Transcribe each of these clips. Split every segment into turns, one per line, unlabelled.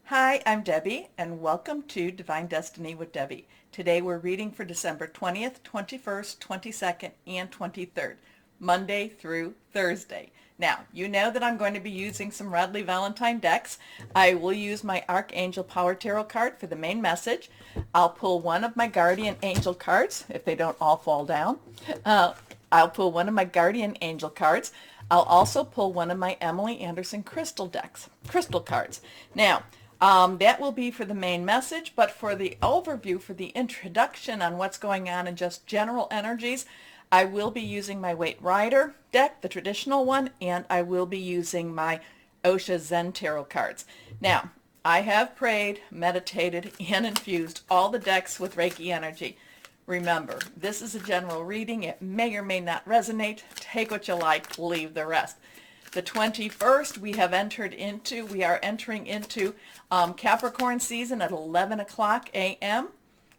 Hi, I'm Debbie, and welcome to Divine Destiny with Debbie. Today we're reading for December 20th, 21st, 22nd, and 23rd, Monday through Thursday. Now, you know that I'm going to be using some Radley Valentine decks. I will use my Archangel Power Tarot card for the main message. I'll pull one of my Guardian Angel cards, if they don't all fall down. I'll pull one of my Guardian Angel cards. I'll also pull one of my Emily Anderson crystal cards. Now, that will be for the main message, but for the overview, for the introduction on what's going on and just general energies, I will be using my Waite Rider deck, the traditional one, and I will be using my Osha Zen Tarot cards. Now, I have prayed, meditated, and infused all the decks with Reiki energy. Remember, this is a general reading. It may or may not resonate. Take what you like, leave the rest. The 21st, we are entering into Capricorn season at 11 o'clock a.m.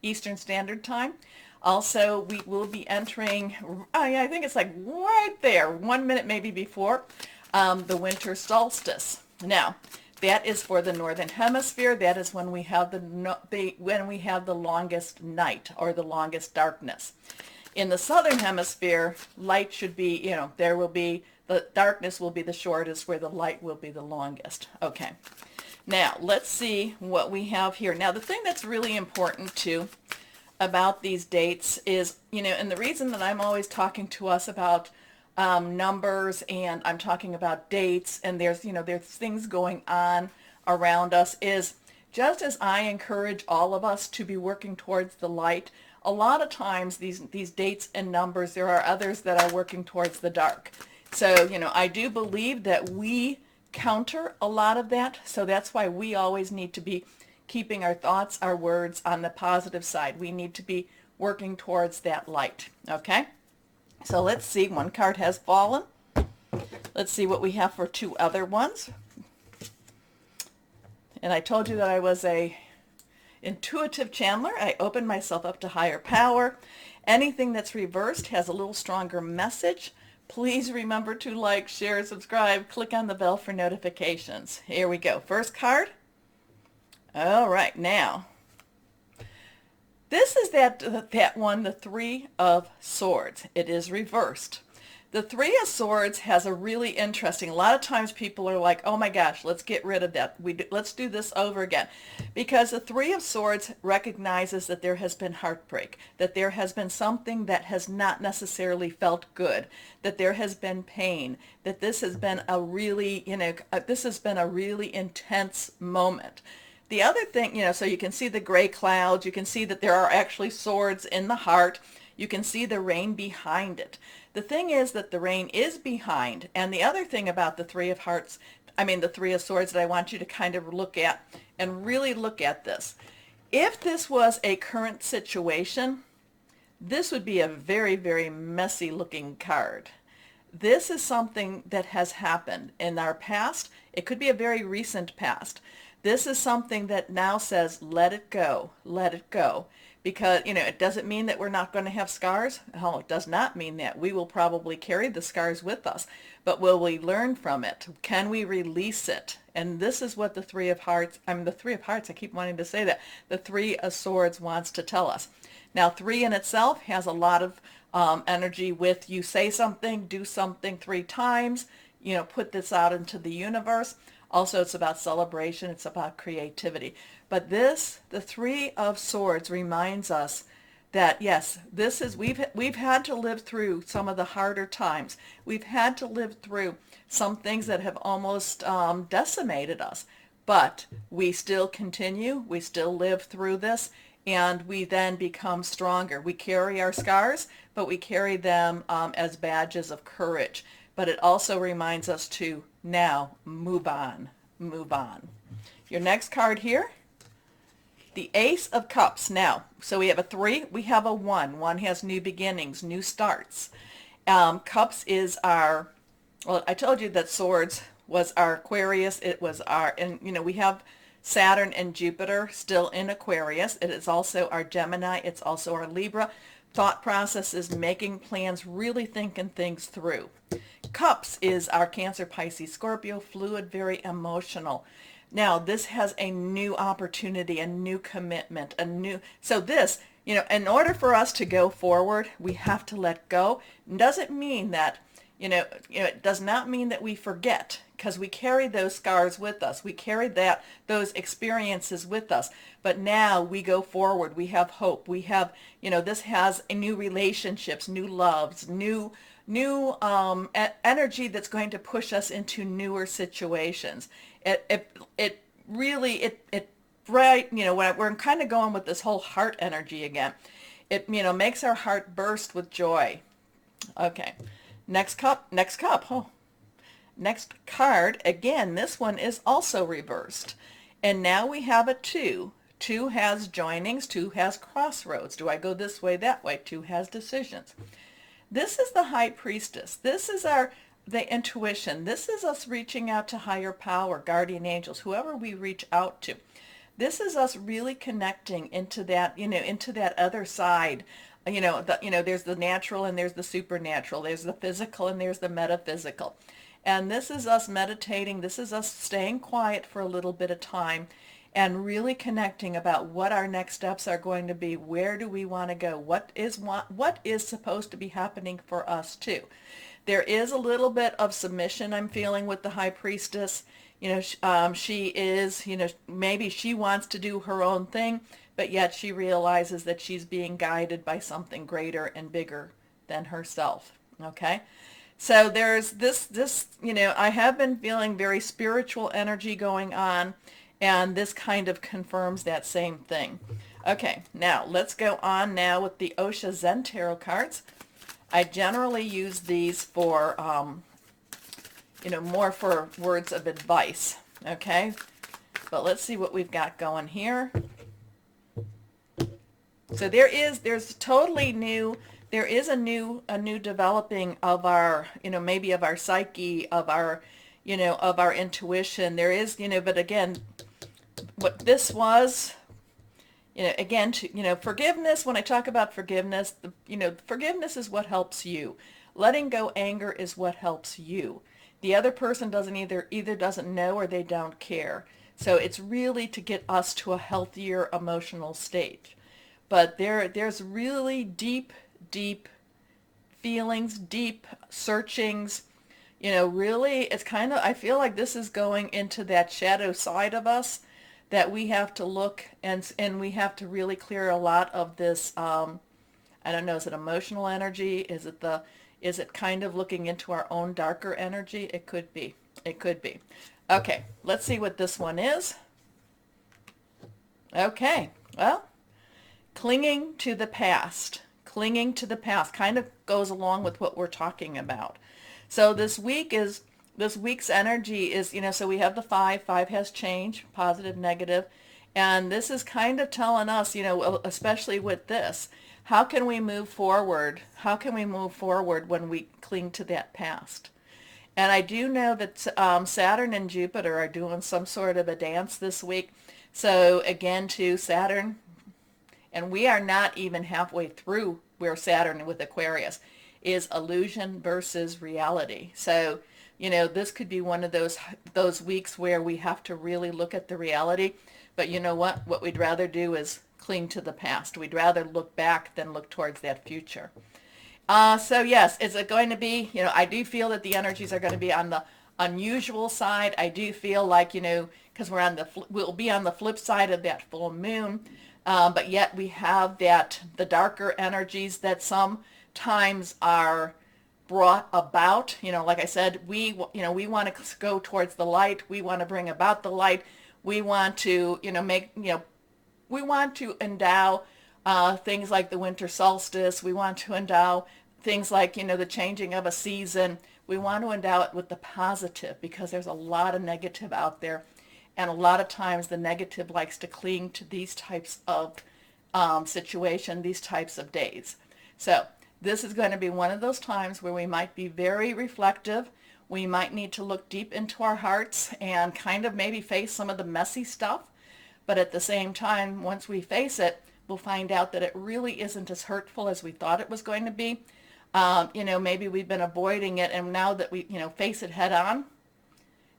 Eastern Standard Time. Also, we will be entering, I think it's like right there, 1 minute maybe before, the winter solstice. Now, that is for the Northern Hemisphere. That is when we have the longest night or the longest darkness. In the Southern Hemisphere, light should be, the darkness will be the shortest, where the light will be the longest. Okay. Now, let's see what we have here. Now, the thing that's really important too about these dates is, and the reason that I'm always talking to us about numbers, and I'm talking about dates, and there's things going on around us, is just as I encourage all of us to be working towards the light, a lot of times these dates and numbers, there are others that are working towards the dark. So, I do believe that we counter a lot of that. So that's why we always need to be keeping our thoughts, our words on the positive side. We need to be working towards that light. Okay? So let's see. One card has fallen. Let's see what we have for two other ones. And I told you that I was a intuitive channeler. I opened myself up to higher power. Anything that's reversed has a little stronger message. Please remember to like, share, subscribe, click on the bell for notifications. Here we go. First card. All right, now, this is that one, the Three of Swords. It is reversed. The Three of Swords has a really interesting, a lot of times people are like, oh my gosh, let's get rid of that. Let's do this over again. Because the Three of Swords recognizes that there has been heartbreak, that there has been something that has not necessarily felt good, that there has been pain, that this has been a really, this has been a really intense moment. The other thing, so you can see the gray clouds, you can see that there are actually swords in the heart, you can see the rain behind it. The thing is that the rain is behind, and the other thing about the Three of Swords that I want you to kind of look at and really look at this. If this was a current situation, this would be a very, very messy looking card. This is something that has happened in our past. It could be a very recent past. This is something that now says, let it go, let it go. Because, it doesn't mean that we're not going to have scars. Oh, it does not mean that. We will probably carry the scars with us. But will we learn from it? Can we release it? And this is what the Three of Hearts, I keep wanting to say that. The Three of Swords wants to tell us. Now, three in itself has a lot of energy with you say something, do something 3 times, put this out into the universe. Also, it's about celebration. It's about creativity. But this, the Three of Swords, reminds us that, yes, this is, we've had to live through some of the harder times. We've had to live through some things that have almost decimated us. But we still continue. We still live through this. And we then become stronger. We carry our scars, but we carry them as badges of courage. But it also reminds us to now move on, move on. Your next card here, the Ace of Cups. Now, so we have a 3, we have a 1. 1 has new beginnings, new starts. Cups is our, well, I told you that Swords was our Aquarius. It was our, and we have Saturn and Jupiter still in Aquarius. It is also our Gemini. It's also our Libra. Thought process is making plans, really thinking things through. Cups is our Cancer, Pisces, Scorpio, fluid, very emotional. Now this has a new opportunity, a new commitment, a new, so this, in order for us to go forward, we have to let go. Doesn't mean that, it does not mean that we forget, because we carry those scars with us. We carry those experiences with us. But now we go forward. We have hope. We have, this has a new relationships, new loves, new energy that's going to push us into newer situations. It really, right, when we're kind of going with this whole heart energy again, it, makes our heart burst with joy. Okay, next cup, oh, next card, again, this one is also reversed. And now we have a 2. 2 has joinings, 2 has crossroads. Do I go this way, that way? 2 has decisions. This is the High Priestess. This is the intuition. This is us reaching out to higher power, guardian angels, whoever we reach out to. This is us really connecting into that, into that other side. There's the natural and there's the supernatural. There's the physical and there's the metaphysical. And this is us meditating. This is us staying quiet for a little bit of time and really connecting about what our next steps are going to be. Where do we want to go? What is supposed to be happening for us too? There is a little bit of submission I'm feeling with the High Priestess. She is, maybe she wants to do her own thing, but yet she realizes that she's being guided by something greater and bigger than herself. Okay? So there's this, I have been feeling very spiritual energy going on, and this kind of confirms that same thing. Okay, now let's go on now with the Osha Zen Tarot cards. I generally use these for, more for words of advice, okay? But let's see what we've got going here. So there's totally new, there is a new developing of our, maybe of our psyche, of our, of our intuition. There is, but again, what this was, again, forgiveness, when I talk about forgiveness, forgiveness is what helps you. Letting go anger is what helps you. The other person doesn't either doesn't know or they don't care. So it's really to get us to a healthier emotional state. But there's really deep feelings, deep searchings. Really, it's kind of, I feel like this is going into that shadow side of us that we have to look and we have to really clear a lot of this, I don't know, is it emotional energy? Is it kind of looking into our own darker energy? It could be. It could be. Okay, let's see what this one is. Okay, well, clinging to the past. Clinging to the past kind of goes along with what we're talking about. So this week's energy is, so we have the 5. 5 has change, positive, negative. And this is kind of telling us, especially with this, how can we move forward? How can we move forward when we cling to that past? And I do know that Saturn and Jupiter are doing some sort of a dance this week. So again, to Saturn, and we are not even halfway through where Saturn with Aquarius is illusion versus reality. So, this could be one of those weeks where we have to really look at the reality. But you know what? What we'd rather do is cling to the past. We'd rather look back than look towards that future. So yes, is it going to be, I do feel that the energies are going to be on the unusual side. I do feel like, because we'll be on the flip side of that full moon. But yet we have the darker energies that sometimes are brought about. Like I said, we want to go towards the light. We want to bring about the light. We want to, we want to endow things like the winter solstice. We want to endow things like, the changing of a season. We want to endow it with the positive, because there's a lot of negative out there. And a lot of times the negative likes to cling to these types of situation, these types of days. So this is going to be one of those times where we might be very reflective. We might need to look deep into our hearts and kind of maybe face some of the messy stuff. But at the same time, once we face it, we'll find out that it really isn't as hurtful as we thought it was going to be. Maybe we've been avoiding it, and now that we, face it head on,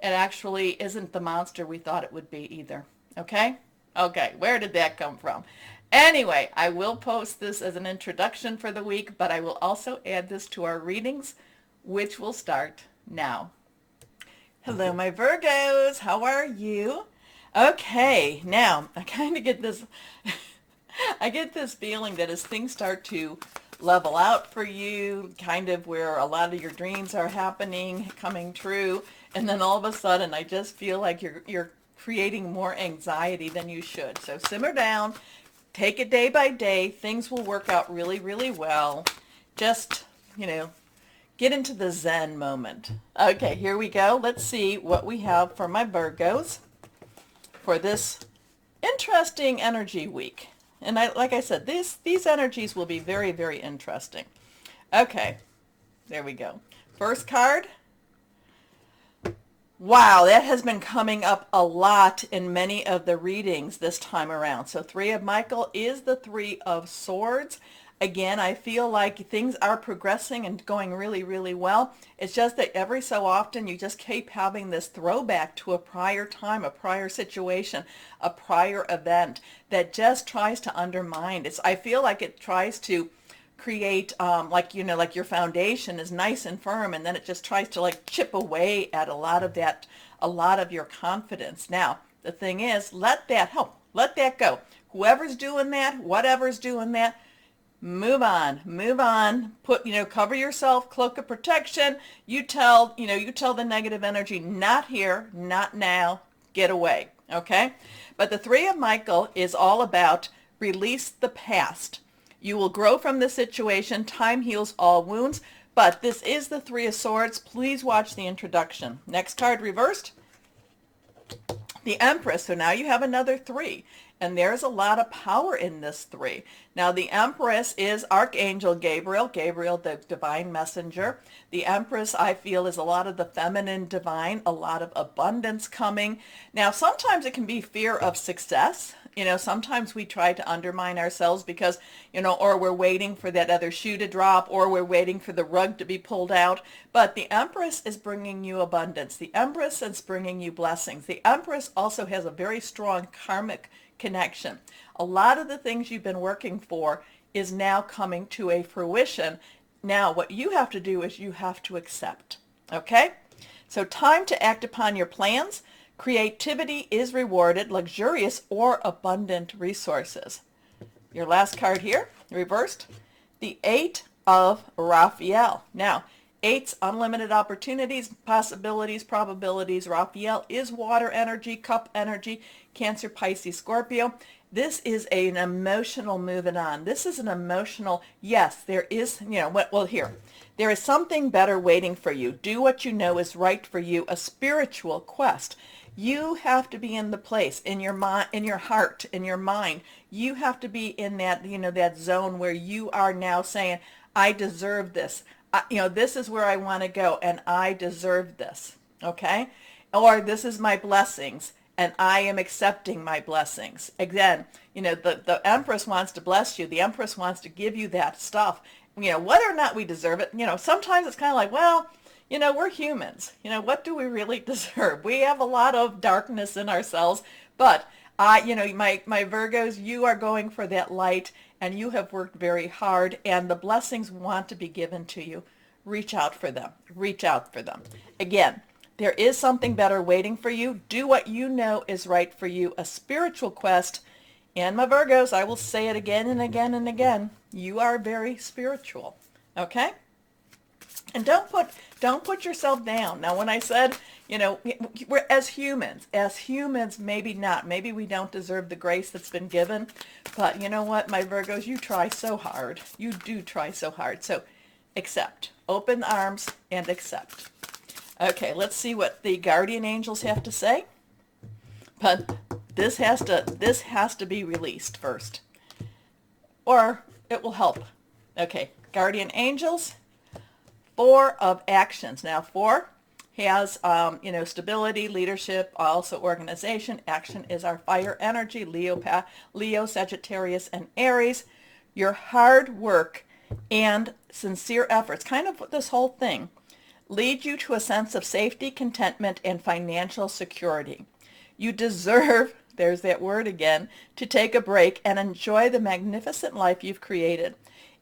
it actually isn't the monster we thought it would be either. Okay? Okay, where did that come from? Anyway, I will post this as an introduction for the week, but I will also add this to our readings, which will start now. Hello, my Virgos. How are you? Okay, now I kind of get this I get this feeling that as things start to level out for you, kind of where a lot of your dreams are happening, coming true, and then all of a sudden I just feel like you're creating more anxiety than you should. So simmer down, take it day by day. Things will work out really, really well. Just, get into the Zen moment. Okay, here we go. Let's see what we have for my Virgos for this interesting energy week. And like I said, these energies will be very, very interesting. Okay, there we go. First card. Wow, that has been coming up a lot in many of the readings this time around. So Three of Michael is the Three of Swords. Again, I feel like things are progressing and going really, really well. It's just that every so often you just keep having this throwback to a prior time, a prior situation, a prior event that just tries to undermine. I feel like it tries to create like your foundation is nice and firm, and then it just tries to like chip away at a lot of your confidence. Now, the thing is, let that go. Whoever's doing that, whatever's doing that, move on, cover yourself, cloak of protection. You tell the negative energy, not here, not now, get away, okay? But the Three of Michael is all about release the past. You will grow from this situation. Time heals all wounds, but this is the Three of Swords. Please watch the introduction. Next card reversed, the Empress. So now you have another three. And there's a lot of power in this three. Now, the Empress is Archangel Gabriel, the divine messenger. The Empress, I feel, is a lot of the feminine divine, a lot of abundance coming. Now, sometimes it can be fear of success. Sometimes we try to undermine ourselves because, or we're waiting for that other shoe to drop, or we're waiting for the rug to be pulled out. But the Empress is bringing you abundance. The Empress is bringing you blessings. The Empress also has a very strong karmic connection. A lot of the things you've been working for is now coming to a fruition. Now, what you have to do is you have to accept. Okay? So time to act upon your plans. Creativity is rewarded, luxurious or abundant resources. Your last card here, reversed, the Eight of Raphael. Now, eights, unlimited opportunities, possibilities, probabilities. Raphael is water energy, cup energy, Cancer, Pisces, Scorpio. This is an emotional moving on. This is an emotional, yes, there is, there is something better waiting for you. Do what you know is right for you, a spiritual quest. You have to be in the place, in your mind, in your heart, in your mind. You have to be in that, that zone where you are now saying, I deserve this. This is where I want to go, and I deserve this, okay? Or this is my blessings, and I am accepting my blessings. Again, the Empress wants to bless you. The Empress wants to give you that stuff. Whether or not we deserve it, sometimes it's kind of like, well, we're humans. What do we really deserve? We have a lot of darkness in ourselves, but my Virgos, you are going for that light, and you have worked very hard, and the blessings want to be given to you. Reach out for them. Reach out for them. Again, there is something better waiting for you. Do what you know is right for you, a spiritual quest. And my Virgos, I will say it again and again and again, you are very spiritual, okay? And don't put yourself down. Now, when I said, we're as humans, maybe not. Maybe we don't deserve the grace that's been given. But you know what, my Virgos, you try so hard. You do try so hard. So accept. Open arms and accept. Okay, let's see what the guardian angels have to say. But this has to be released first, or it will help. Okay, guardian angels. Four of actions. Now, four has, stability, leadership, also organization. Action is our fire energy, Leo, Sagittarius, and Aries. Your hard work and sincere efforts, kind of this whole thing. lead you to a sense of safety, contentment, and financial security. You deserve, there's that word again, to take a break and enjoy the magnificent life you've created.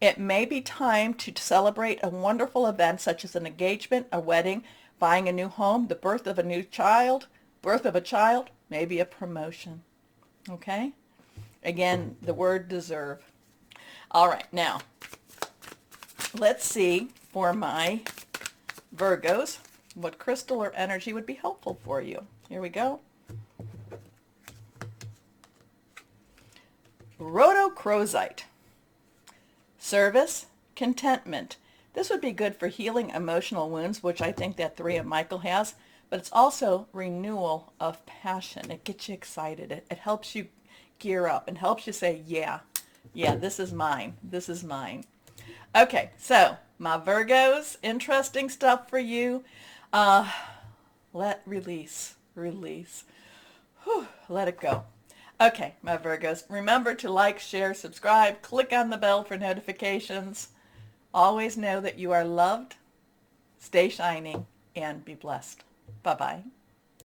It may be time to celebrate a wonderful event such as an engagement, a wedding, buying a new home, the birth of a child, maybe a promotion. Okay? Again, the word deserve. All right, now, let's see for my Virgos what crystal or energy would be helpful for you. Here we go. Rhodochrosite. Service, contentment. This would be good for healing emotional wounds, which I think that 3 of Michael has, but it's also renewal of passion. It gets you excited. It helps you gear up and helps you say, yeah, this is mine. This is mine. Okay, so my Virgos, interesting stuff for you. Release. Whew, let it go. Okay, my Virgos, remember to like, share, subscribe, click on the bell for notifications. Always know that you are loved, stay shining, and be blessed. Bye-bye.